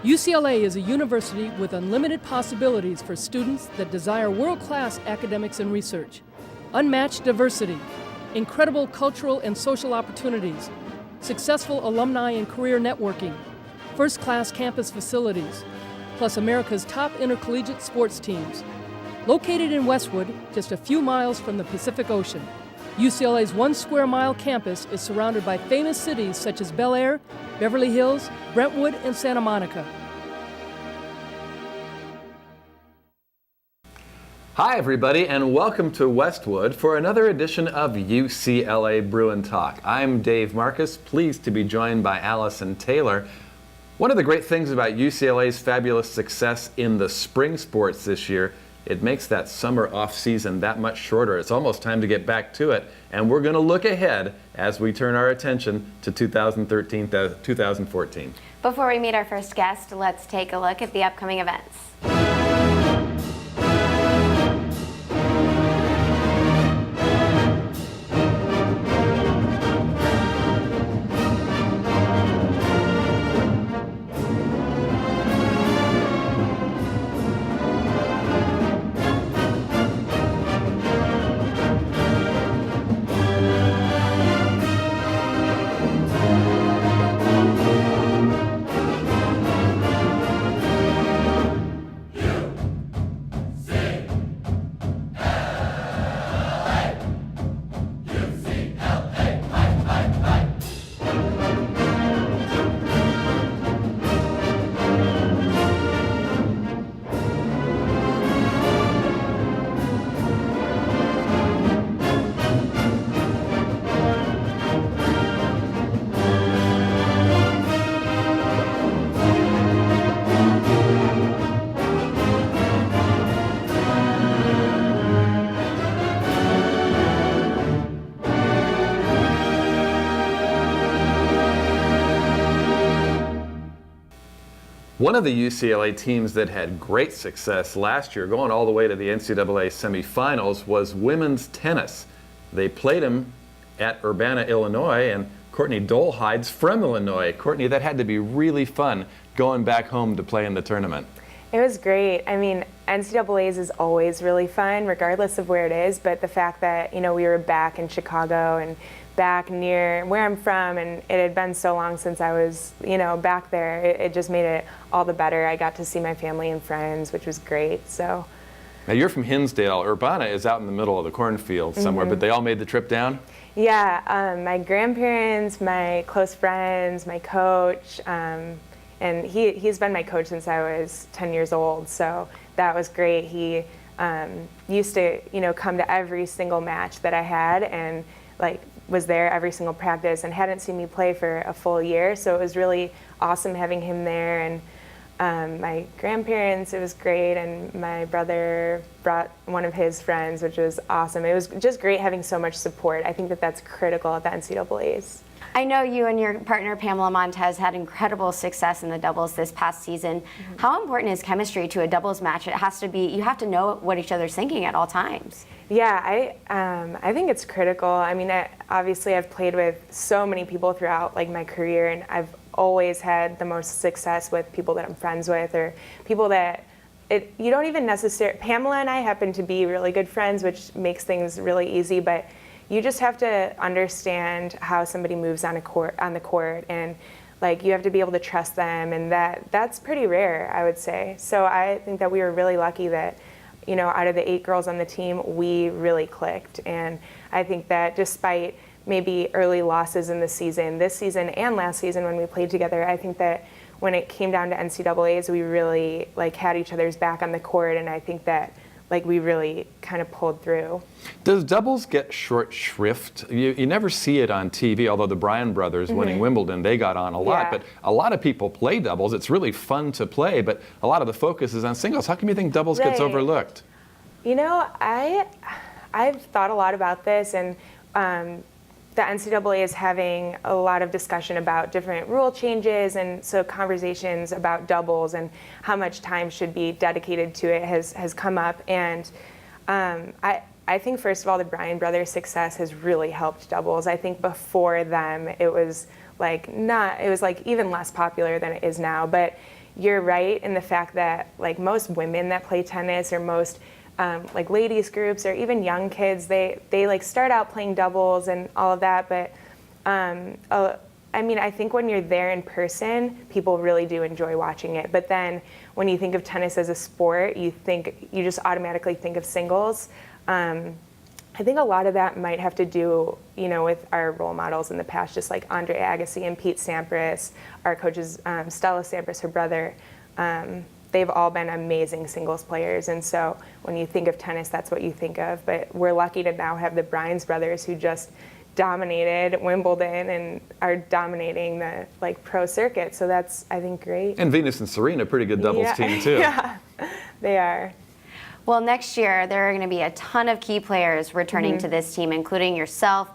UCLA is a university with unlimited possibilities for students that desire world-class academics and research, unmatched diversity, incredible cultural and social opportunities, successful alumni and career networking, first-class campus facilities, plus America's top intercollegiate sports teams. Located in Westwood, just a few miles from the Pacific Ocean, UCLA's 1 square mile campus is surrounded by famous cities such as Bel Air, Beverly Hills, Brentwood, and Santa Monica. Hi everybody, and welcome to Westwood for another edition of UCLA Bruin Talk. I'm Dave Marcus, pleased to be joined by Allison Taylor. One of the great things about UCLA's fabulous success in the spring sports this year, it makes that summer off season that much shorter. It's almost time to get back to it, and we're going to look ahead as we turn our attention to 2013 to 2014. Before we meet our first guest, let's take a look at the upcoming events. One of the UCLA teams that had great success last year, going all the way to the NCAA semifinals, was women's tennis. They played them at Urbana, Illinois, and Courtney Dolehide's from Illinois. Courtney, that had to be really fun going back home to play in the tournament. It was great. I mean, NCAA's is always really fun, regardless of where it is, but the fact that, we were back in Chicago and back near where I'm from, and it had been so long since I was, back there, it just made it all the better. I got to see my family and friends, which was great. So. Now you're from Hinsdale. Urbana is out in the middle of the cornfield somewhere, but they all made the trip down? Yeah, my grandparents, my close friends, my coach, and he's been my coach since I was 10 years old, so that was great. He used to, come to every single match that I had, and was there every single practice, and hadn't seen me play for a full year, so it was really awesome having him there. And my grandparents, it was great, and my brother brought one of his friends, which was awesome. It was just great having so much support. I think that that's critical at the NCAA's. I know you and your partner Pamela Montez had incredible success in the doubles this past season. How important is chemistry to a doubles match? It has to be, you have to know what each other's thinking at all times. Yeah, I think it's critical. I mean, obviously I've played with so many people throughout my career, and I've always had the most success with people that I'm friends with, or people that you don't even necessarily. Pamela and I happen to be really good friends, which makes things really easy, but you just have to understand how somebody moves on the court, and you have to be able to trust them, and that's pretty rare, I would say. So I think that we were really lucky that, out of the 8 girls on the team, we really clicked. And I think that despite maybe early losses in the season, this season and last season when we played together, I think that when it came down to NCAA's, we really had each other's back on the court, and I think that we really kind of pulled through. Does doubles get short shrift? You never see it on TV, although the Bryan brothers winning Wimbledon, they got on a lot. But a lot of people play doubles. It's really fun to play, but a lot of the focus is on singles. How come you think doubles gets overlooked? I've thought a lot about this, and the NCAA is having a lot of discussion about different rule changes, and so conversations about doubles and how much time should be dedicated to it has come up. And I think, first of all, the Bryan brothers' success has really helped doubles. I think before them, it was even less popular than it is now. But you're right in the fact that like most women that play tennis or most like ladies groups or even young kids, they like start out playing doubles and all of that, but I mean, I think when you're there in person, people really do enjoy watching it. But then when you think of tennis as a sport, you just automatically think of singles. I think a lot of that might have to do, with our role models in the past, just like Andre Agassi and Pete Sampras, our coaches, Stella Sampras, her brother. They've all been amazing singles players. And so when you think of tennis, that's what you think of. But we're lucky to now have the Bruins brothers who just dominated Wimbledon and are dominating the pro circuit. So that's, I think, great. And Venus and Serena, pretty good doubles team too. Yeah, they are. Well, next year, there are going to be a ton of key players returning to this team, including yourself,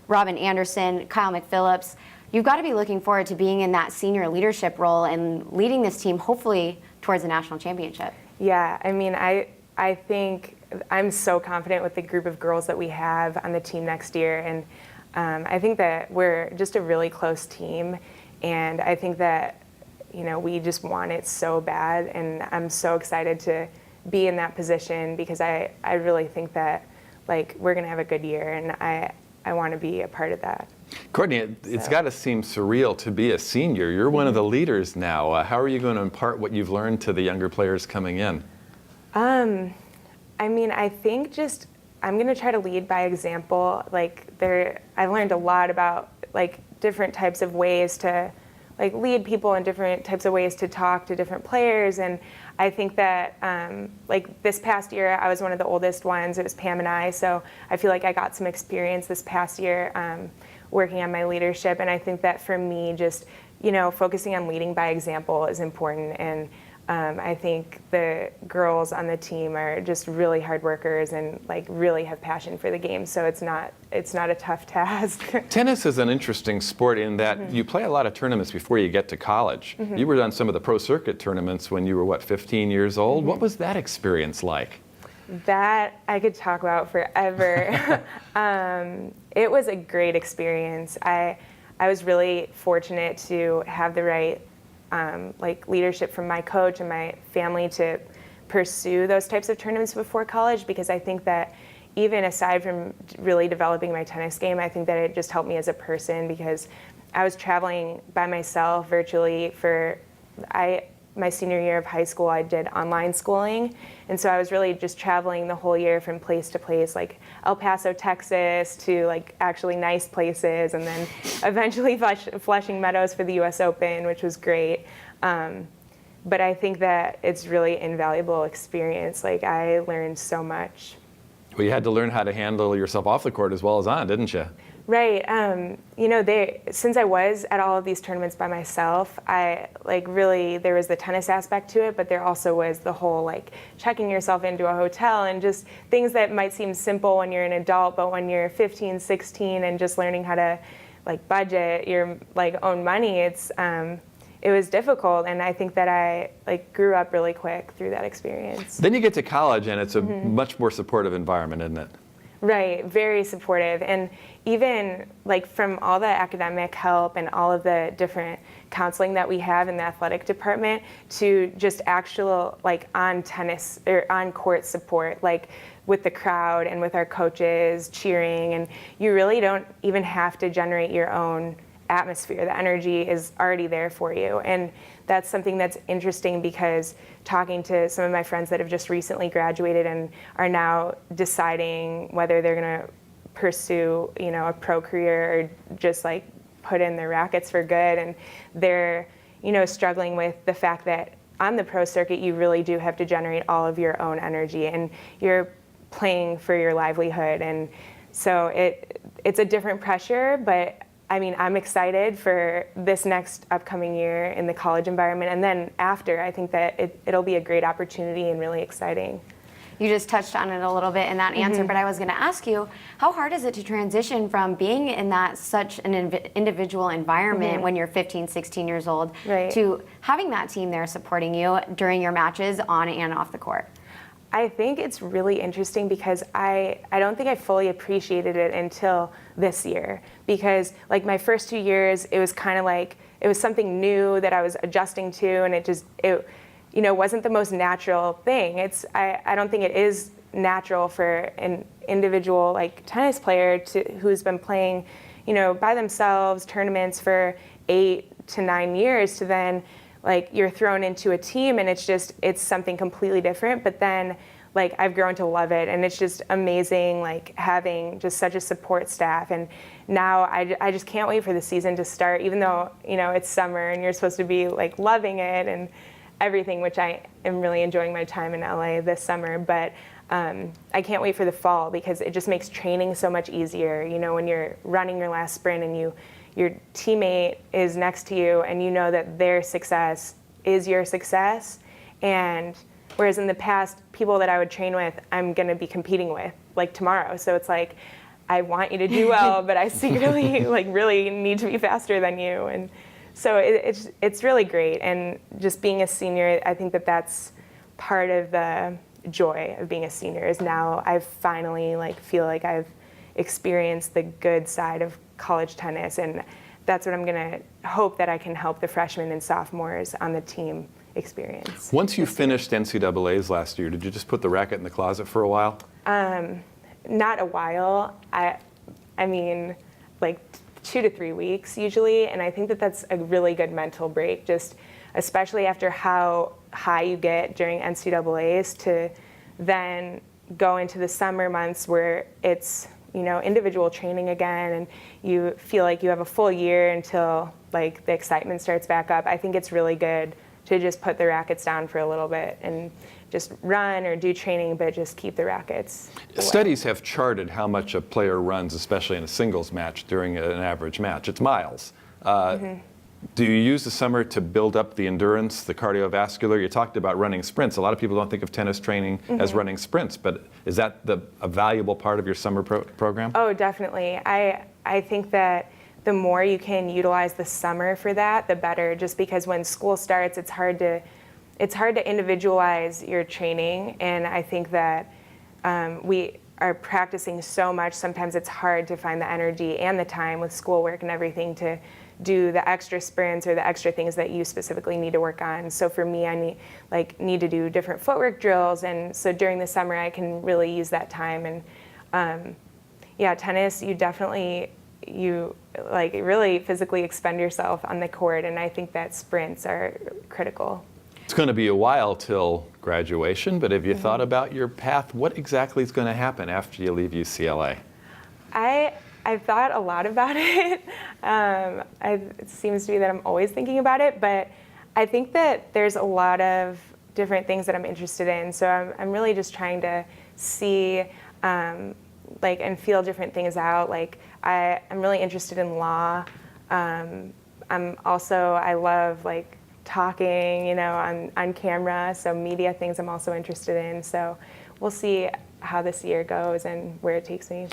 Robin Anderson, Kyle McPhillips. You've got to be looking forward to being in that senior leadership role and leading this team, hopefully, towards a national championship. Yeah, I mean, I think I'm so confident with the group of girls that we have on the team next year. And I think that we're just a really close team. And I think that, we just want it so bad. And I'm so excited to be in that position because I really think that we're going to have a good year, and I want to be a part of that. Courtney, it's got to seem surreal to be a senior. You're one of the leaders now. How are you going to impart what you've learned to the younger players coming in? I mean, I think I'm going to try to lead by example. I learned a lot about different types of ways to lead people and different types of ways to talk to different players. And I think that this past year, I was one of the oldest ones. It was Pam and I. So I feel like I got some experience this past year working on my leadership. And I think that for me, just, focusing on leading by example is important. And I think the girls on the team are just really hard workers and really have passion for the game. So it's not a tough task. Tennis is an interesting sport in that you play a lot of tournaments before you get to college. You were on some of the pro circuit tournaments when you were, 15 years old? What was that experience like? That I could talk about forever. It was a great experience. I was really fortunate to have the right leadership from my coach and my family to pursue those types of tournaments before college, because I think that even aside from really developing my tennis game, I think that it just helped me as a person, because I was traveling by myself virtually for my senior year of high school. I did online schooling, and so I was really just traveling the whole year from place to place, like El Paso, Texas, to actually nice places, and then eventually Flushing Meadows for the U.S. Open, which was great. But I think that it's really invaluable experience. I learned so much. Well, you had to learn how to handle yourself off the court as well as on, didn't you? Right. Since I was at all of these tournaments by myself, really there was the tennis aspect to it, but there also was the whole checking yourself into a hotel and just things that might seem simple when you're an adult, but when you're 15, 16 and just learning how to budget your own money, it was difficult. And I think that I grew up really quick through that experience. Then you get to college and it's a much more supportive environment, isn't it? Right, very supportive. And even from all the academic help and all of the different counseling that we have in the athletic department to just actual on tennis or on court support, with the crowd and with our coaches cheering, and you really don't even have to generate your own atmosphere. The energy is already there for you. And that's something that's interesting, because talking to some of my friends that have just recently graduated and are now deciding whether they're going to pursue, a pro career or just put in their rackets for good, and they're, struggling with the fact that on the pro circuit you really do have to generate all of your own energy, and you're playing for your livelihood, and so it's a different pressure, but I mean, I'm excited for this next upcoming year in the college environment. And then after, I think that it'll be a great opportunity and really exciting. You just touched on it a little bit in that answer, but I was going to ask you, how hard is it to transition from being in that such an individual environment when you're 15, 16 years old, to having that team there supporting you during your matches on and off the court? I think it's really interesting because I don't think I fully appreciated it until this year, because like my first 2 years, it was kind of like, it was something new that I was adjusting to, and it wasn't the most natural thing. I don't think it is natural for an individual like tennis player who's been playing, by themselves tournaments for 8 to 9 years to then like you're thrown into a team and it's something completely different. But then like I've grown to love it, and it's just amazing like having just such a support staff. And now I just can't wait for the season to start, even though it's summer and you're supposed to be like loving it and everything, which I am really enjoying my time in LA this summer. But I can't wait for the fall, because it just makes training so much easier. When you're running your last sprint and your teammate is next to you and you know that their success is your success. And whereas in the past, people that I would train with, I'm going to be competing with like tomorrow. So it's like, I want you to do well, but I secretly like really need to be faster than you. And so it's really great. And just being a senior, I think that that's part of the joy of being a senior, is now I finally feel like I've experienced the good side of college tennis, and that's what I'm going to hope that I can help the freshmen and sophomores on the team experience. Once you finished NCAAs last year, did you just put the racket in the closet for a while? Not a while. I mean, like 2 to 3 weeks usually, and I think that that's a really good mental break, just especially after how high you get during NCAAs, to then go into the summer months where it's individual training again, and you feel like you have a full year until like the excitement starts back up. I think it's really good to just put the rackets down for a little bit and just run or do training, but just keep the rackets away. Studies have charted how much a player runs, especially in a singles match, during an average match. It's miles. Do you use the summer to build up the endurance, the cardiovascular? You talked about running sprints. A lot of people don't think of tennis training as running sprints, but is that a valuable part of your summer program? Oh, definitely. I think that the more you can utilize the summer for that, the better. Just because when school starts, it's hard to individualize your training, and I think that we are practicing so much. Sometimes it's hard to find the energy and the time with schoolwork and everything to do the extra sprints or the extra things that you specifically need to work on. So for me, I need to do different footwork drills, and so during the summer I can really use that time. And tennis, you really physically expend yourself on the court, and I think that sprints are critical. It's going to be a while till graduation, but have you thought about your path? What exactly is going to happen after you leave UCLA? I've thought a lot about it. It seems to be that I'm always thinking about it, but I think that there's a lot of different things that I'm interested in. So I'm really just trying to see and feel different things out. I'm really interested in law. I love talking, on camera. So media things I'm also interested in. So we'll see how this year goes and where it takes me.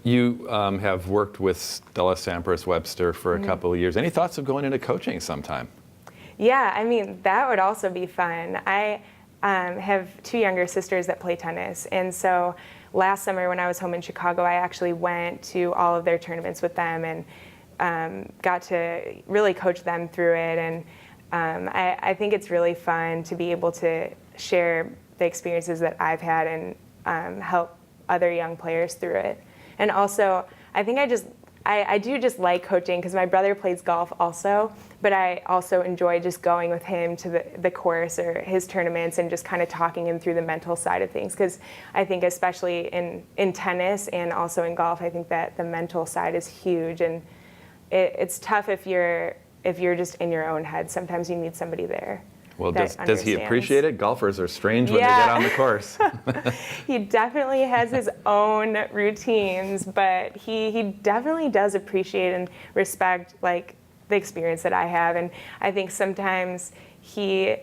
You have worked with Stella Sampras Webster for a couple of years. Any thoughts of going into coaching sometime? Yeah, I mean, that would also be fun. I have 2 younger sisters that play tennis, and so last summer when I was home in Chicago, I actually went to all of their tournaments with them and got to really coach them through it. And I think it's really fun to be able to share the experiences that I've had and help other young players through it. And also, I think I do just like coaching because my brother plays golf also, but I also enjoy just going with him to the course or his tournaments and just kind of talking him through the mental side of things. Because I think especially in tennis and also in golf, I think that the mental side is huge, and it's tough if you're just in your own head. Sometimes you need somebody there. Well, does he appreciate it? Golfers are strange when they get on the course. He definitely has his own routines, but he definitely does appreciate and respect the experience that I have. And I think sometimes he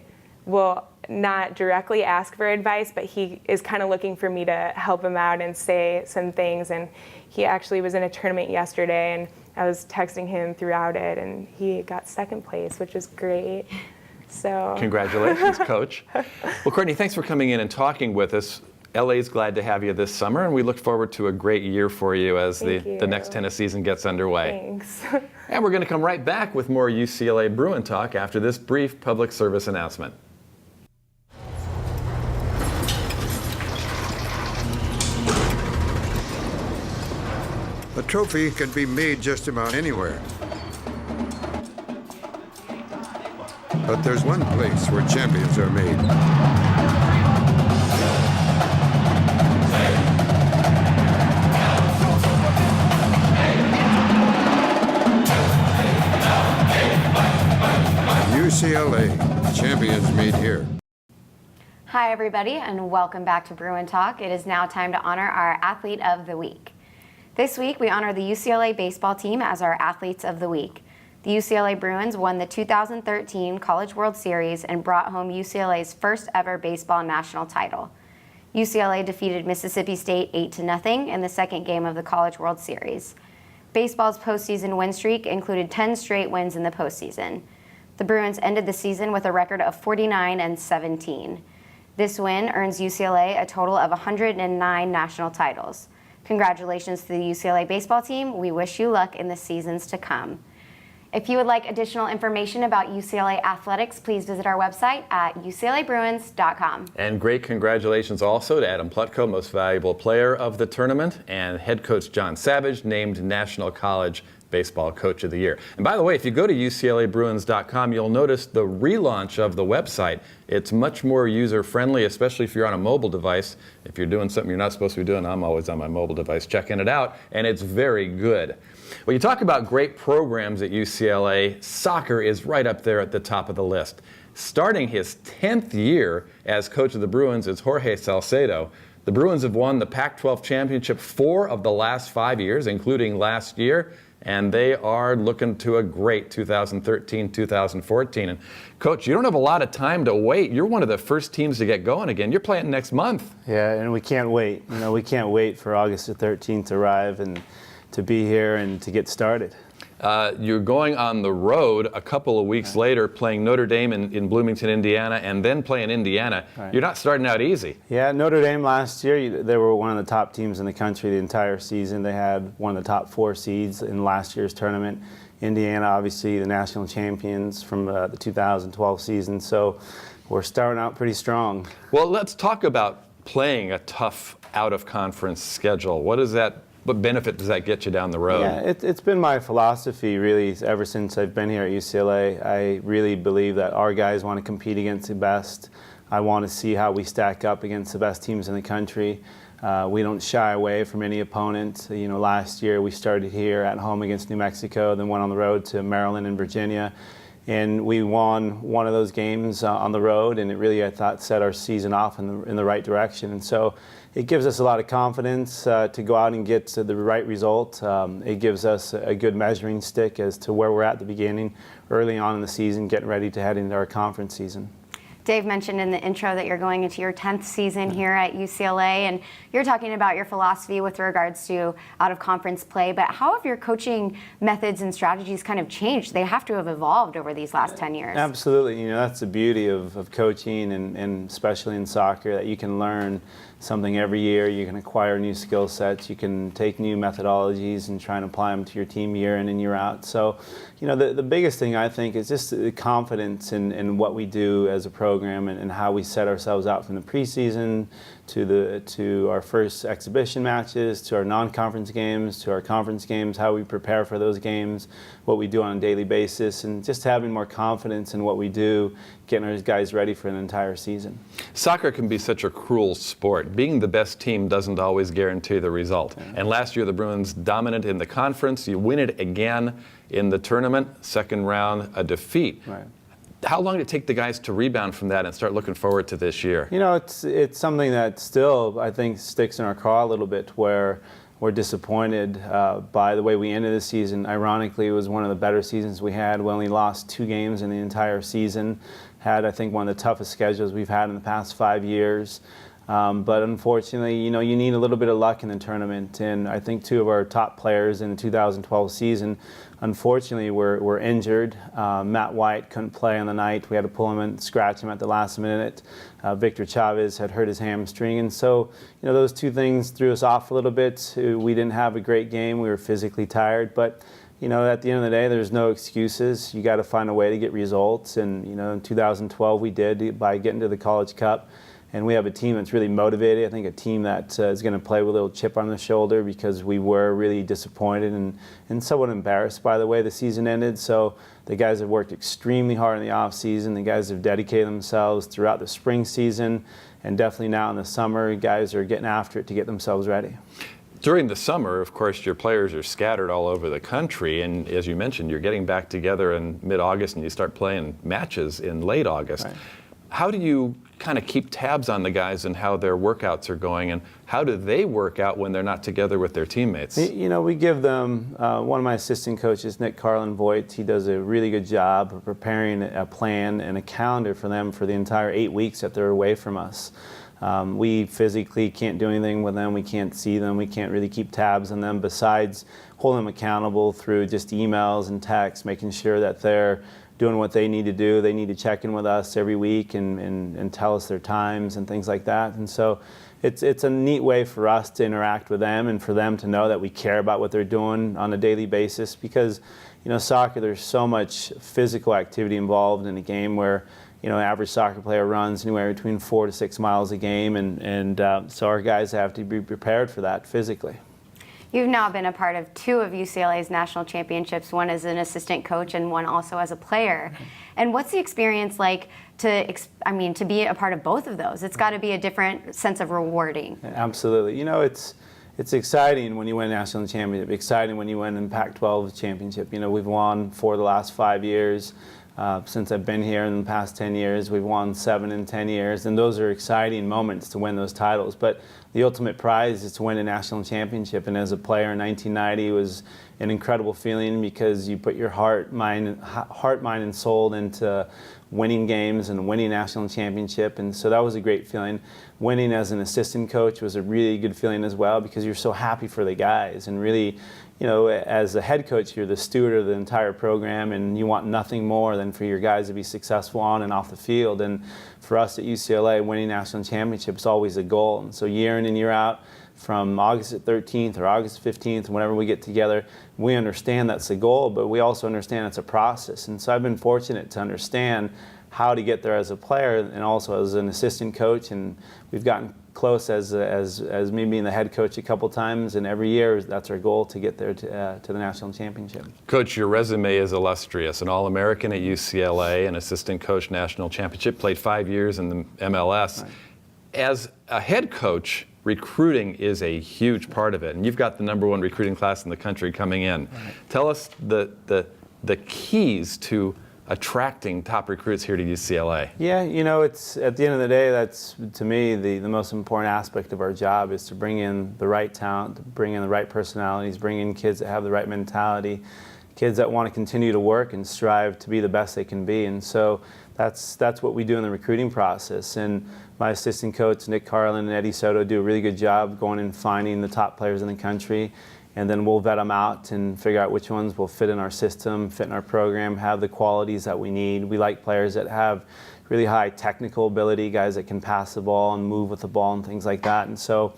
will not directly ask for advice, but he is kind of looking for me to help him out and say some things. And he actually was in a tournament yesterday, and I was texting him throughout it, and he got second place, which is great. So Congratulations, Coach. Well, Courtney, thanks for coming in and talking with us. LA's glad to have you this summer, and we look forward to a great year for you as the next tennis season gets underway. Thanks. And we're going to come right back with more UCLA Bruin Talk after this brief public service announcement. A trophy can be made just about anywhere. But there's one place where champions are made. UCLA, champions meet here. Hi, everybody, and welcome back to Bruin Talk. It is now time to honor our Athlete of the Week. This week, we honor the UCLA Baseball Team as our Athletes of the Week. The UCLA Bruins won the 2013 College World Series and brought home UCLA's first ever baseball national title. UCLA defeated Mississippi State 8-0 in the second game of the College World Series. Baseball's postseason win streak included 10 straight wins in the postseason. The Bruins ended the season with a record of 49-17. This win earns UCLA a total of 109 national titles. Congratulations to the UCLA baseball team. We wish you luck in the seasons to come. If you would like additional information about UCLA athletics, please visit our website at uclabruins.com. And great congratulations also to Adam Plutko, most valuable player of the tournament, and head coach John Savage, named National College Baseball Coach of the Year. And by the way, if you go to uclabruins.com, you'll notice the relaunch of the website. It's much more user-friendly, especially if you're on a mobile device. If you're doing something you're not supposed to be doing, I'm always on my mobile device checking it out, and it's very good. Well, you talk about great programs at UCLA, soccer is right up there at the top of the list. Starting his 10th year as coach of the Bruins is Jorge Salcedo. The Bruins have won the Pac-12 championship 4 of the last 5 years, including last year, and they are looking to a great 2013-2014. And Coach, you don't have a lot of time to wait. You're one of the first teams to get going again. You're playing next month. Yeah, and we can't wait. You know, we can't wait for August the 13th to arrive and to be here and to get started. You're going on the road a couple of weeks later, playing Notre Dame in Bloomington, Indiana, and then playing Indiana. Right. You're not starting out easy. Yeah, Notre Dame last year, they were one of the top teams in the country the entire season. They had one of the top 4 seeds in last year's tournament. Indiana, obviously, the national champions from the 2012 season. So we're starting out pretty strong. Well, let's talk about playing a tough out-of-conference schedule. What benefit does that get you down the road? Yeah, it's been my philosophy really ever since I've been here at UCLA. I really believe that our guys want to compete against the best. I want to see how we stack up against the best teams in the country. We don't shy away from any opponent. You know, last year we started here at home against New Mexico, then went on the road to Maryland and Virginia. And we won one of those games on the road, and it really, I thought, set our season off in the right direction. And so it gives us a lot of confidence to go out and get to the right result. It gives us a good measuring stick as to where we're at the beginning, early on in the season, getting ready to head into our conference season. Dave mentioned in the intro that you're going into your 10th season here at UCLA, and you're talking about your philosophy with regards to out-of-conference play, but how have your coaching methods and strategies kind of changed? They have to have evolved over these last 10 years. Absolutely. You know, that's the beauty of coaching, and especially in soccer, that you can learn something every year. You can acquire new skill sets. You can take new methodologies and try and apply them to your team year in and year out. So, you know, the biggest thing I think is just the confidence in what we do as a program and how we set ourselves out from the preseason to our first exhibition matches, to our non-conference games, to our conference games, how we prepare for those games, what we do on a daily basis, and just having more confidence in what we do, getting our guys ready for an entire season. Soccer can be such a cruel sport. Being the best team doesn't always guarantee the result. Yeah. And last year the Bruins dominant in the conference. You win it again in the tournament, second round, a defeat. Right. How long did it take the guys to rebound from that and start looking forward to this year? You know, it's something that still, I think, sticks in our craw a little bit, where we're disappointed by the way we ended the season. Ironically, it was one of the better seasons we had. We only lost 2 games in the entire season. Had, I think, one of the toughest schedules we've had in the past 5 years. But unfortunately, you need a little bit of luck in the tournament. And I think 2 of our top players in the 2012 season, unfortunately, were injured. Matt White couldn't play on the night. We had to pull him and scratch him at the last minute. Victor Chavez had hurt his hamstring. And so, those 2 things threw us off a little bit. We didn't have a great game. We were physically tired. But, at the end of the day, there's no excuses. You got to find a way to get results. And, in 2012, we did by getting to the College Cup. And we have a team that's really motivated. I think a team that is going to play with a little chip on the shoulder because we were really disappointed and somewhat embarrassed by the way the season ended. So the guys have worked extremely hard in the off season. The guys have dedicated themselves throughout the spring season, and definitely now in the summer, guys are getting after it to get themselves ready. During the summer, of course, your players are scattered all over the country, and as you mentioned, you're getting back together in mid-August and you start playing matches in late August. Right. How do you kind of keep tabs on the guys and how their workouts are going, and how do they work out when they're not together with their teammates? We give them, one of my assistant coaches, Nick Carlin-Voigt, he does a really good job of preparing a plan and a calendar for them for the entire 8 weeks that they're away from us. We physically can't do anything with them. We can't see them. We can't really keep tabs on them besides holding them accountable through just emails and texts, making sure that they're doing what they need to do. They need to check in with us every week and tell us their times and things like that. And so it's a neat way for us to interact with them and for them to know that we care about what they're doing on a daily basis, because soccer, there's so much physical activity involved in a game where an average soccer player runs anywhere between 4 to 6 miles a game, and so our guys have to be prepared for that physically. You've now been a part of 2 of UCLA's national championships, one as an assistant coach and one also as a player. And what's the experience like to be a part of both of those? It's got to be a different sense of rewarding. Absolutely. It's exciting when you win a national championship, exciting when you win a Pac-12 championship. We've won 4 of the last 5 years. Since I've been here in the past 10 years, we've won 7 in 10 years, and those are exciting moments to win those titles. But the ultimate prize is to win a national championship, and as a player in 1990, it was an incredible feeling because you put your heart, mind, and soul into winning games and winning a national championship, and so that was a great feeling. Winning as an assistant coach was a really good feeling as well because you're so happy for the guys, and really, as a head coach, you're the steward of the entire program, and you want nothing more than for your guys to be successful on and off the field. And for us at UCLA, winning national championship is always a goal. And so year in and year out, from August 13th or August 15th, whenever we get together, we understand that's the goal, but we also understand it's a process. And so I've been fortunate to understand how to get there as a player and also as an assistant coach, and we've gotten close as me being the head coach a couple times, and every year that's our goal, to get there to the national championship. Coach, your resume is illustrious. An All-American at UCLA, an assistant coach, national championship, played 5 years in the MLS. Right. As a head coach, recruiting is a huge part of it, and you've got the #1 recruiting class in the country coming in. Right. Tell us the keys to attracting top recruits here to UCLA. Yeah, it's at the end of the day, that's to me the most important aspect of our job, is to bring in the right talent, to bring in the right personalities, bring in kids that have the right mentality, kids that want to continue to work and strive to be the best they can be. And so that's what we do in the recruiting process. And my assistant coach, Nick Carlin and Eddie Soto, do a really good job going and finding the top players in the country. And then we'll vet them out and figure out which ones will fit in our system, fit in our program, have the qualities that we need. We like players that have really high technical ability, guys that can pass the ball and move with the ball and things like that. And so,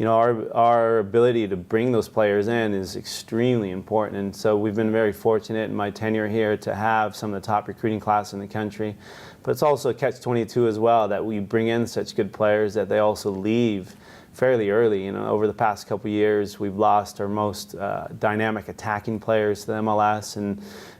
our ability to bring those players in is extremely important. And so we've been very fortunate in my tenure here to have some of the top recruiting class in the country. But it's also a catch-22 as well, that we bring in such good players that they also leave fairly early. Over the past couple of years, we've lost our most dynamic attacking players to the MLS,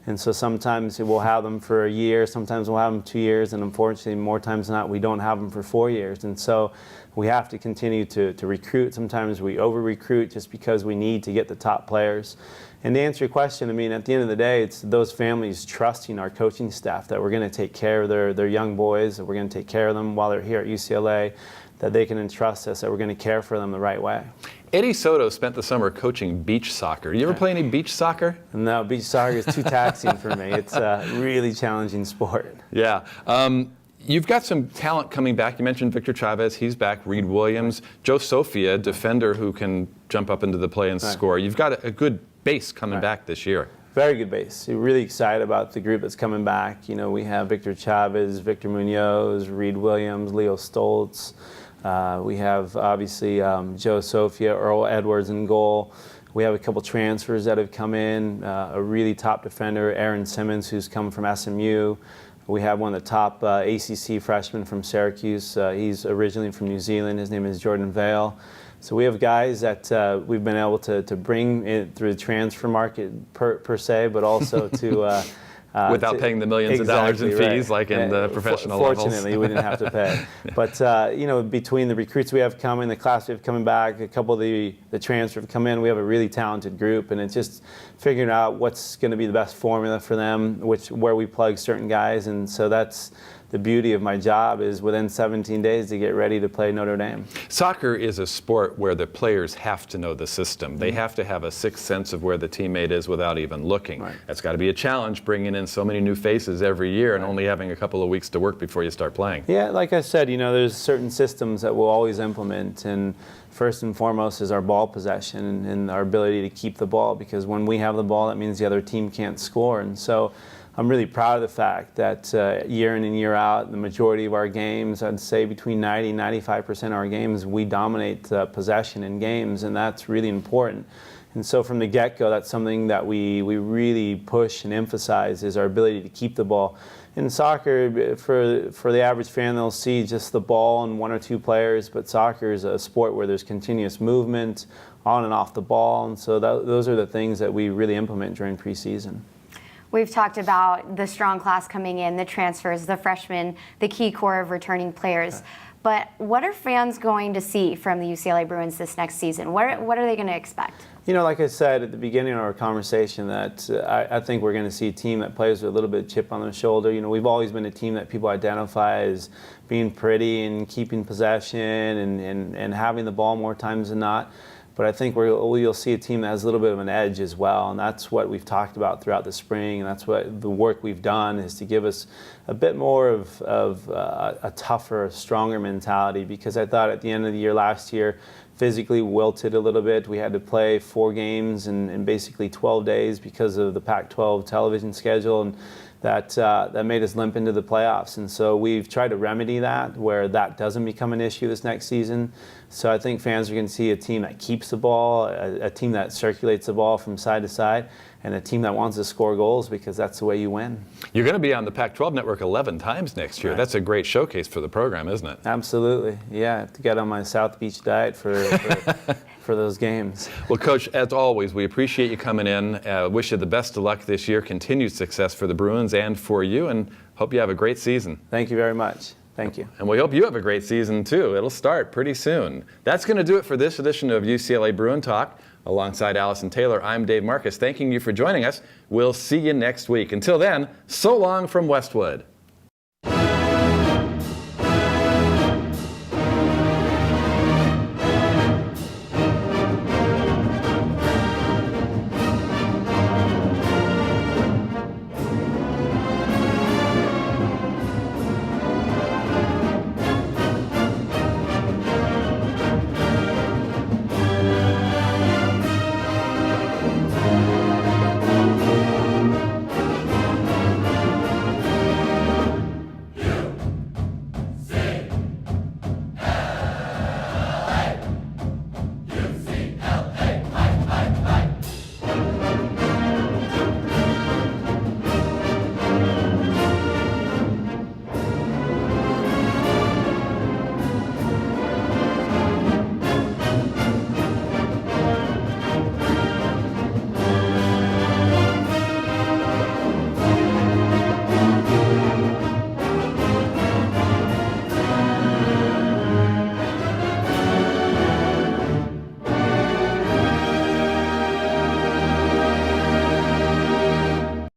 and so sometimes we'll have them for a year, sometimes we'll have them 2 years, and unfortunately, more times than not, we don't have them for 4 years. And so we have to continue to recruit. Sometimes we over-recruit just because we need to get the top players. And to answer your question, at the end of the day, it's those families trusting our coaching staff that we're going to take care of their young boys, that we're going to take care of them while they're here at UCLA, that they can entrust us, that we're going to care for them the right way. Eddie Soto spent the summer coaching beach soccer. You ever play any beach soccer? No, beach soccer is too taxing for me. It's a really challenging sport. Yeah. You've got some talent coming back. You mentioned Victor Chavez, he's back. Reed Williams, Joe Sophia, defender who can jump up into the play and score. You've got a good base coming back this year. Very good base. We're really excited about the group that's coming back. You know, we have Victor Chavez, Victor Munoz, Reed Williams, Leo Stoltz. We have obviously Joe Sophia, Earl Edwards in goal. We have a couple transfers that have come in. A really top defender, Aaron Simmons, who's come from SMU. We have one of the top ACC freshmen from Syracuse. He's originally from New Zealand. His name is Jordan Vale. So we have guys that we've been able to bring in through the transfer market per se, but also to without paying the millions of dollars in fees like in the professional levels. Fortunately, we didn't have to pay. But you know, between the recruits we have coming, the class we have coming back, a couple of the transfer have come in, we have a really talented group, and it's just figuring out what's going to be the best formula for them, where we plug certain guys, and so that's the beauty of my job is within 17 days to get ready to play Notre Dame. Soccer is a sport where the players have to know the system. They have to have a sixth sense of where the teammate is without even looking. Right. That's got to be a challenge, bringing in so many new faces every year and only having a couple of weeks to work before you start playing. Yeah, like I said, you know, there's certain systems that we'll always implement, and first and foremost is our ball possession and our ability to keep the ball, because when we have the ball, that means the other team can't score. And so I'm really proud of the fact that year in and year out, the majority of our games, I'd say between 90 and 95% of our games, we dominate possession in games, and that's really important. And so from the get-go, that's something that we really push and emphasize, is our ability to keep the ball. In soccer, for the average fan, they'll see just the ball and one or two players, but soccer is a sport where there's continuous movement on and off the ball, and so those are the things that we really implement during preseason. We've talked about the strong class coming in, the transfers, the freshmen, the key core of returning players. But what are fans going to see from the UCLA Bruins this next season? What are they going to expect? You know, like I said at the beginning of our conversation, that I think we're going to see a team that plays with a little bit of chip on their shoulder. You know, we've always been a team that people identify as being pretty and keeping possession and having the ball more times than not. But I think you'll see a team that has a little bit of an edge as well, and that's what we've talked about throughout the spring, and that's what the work we've done is to give us a bit more of a tougher, stronger mentality, because I thought at the end of the year last year, physically wilted a little bit. We had to play 4 games in basically 12 days because of the Pac-12 television schedule, and that made us limp into the playoffs. And so we've tried to remedy that, where that doesn't become an issue this next season. So I think fans are going to see a team that keeps the ball, a team that circulates the ball from side to side, and a team that wants to score goals, because that's the way you win. You're going to be on the Pac-12 network 11 times next year. Right. That's a great showcase for the program, isn't it? Absolutely. Yeah, I have to get on my South Beach diet for those games. Well, Coach, as always, we appreciate you coming in. Wish you the best of luck this year. Continued success for the Bruins and for you, and hope you have a great season. Thank you very much. Thank you. And we hope you have a great season, too. It'll start pretty soon. That's going to do it for this edition of UCLA Bruin Talk. Alongside Allison Taylor, I'm Dave Marcus, thanking you for joining us. We'll see you next week. Until then, so long from Westwood.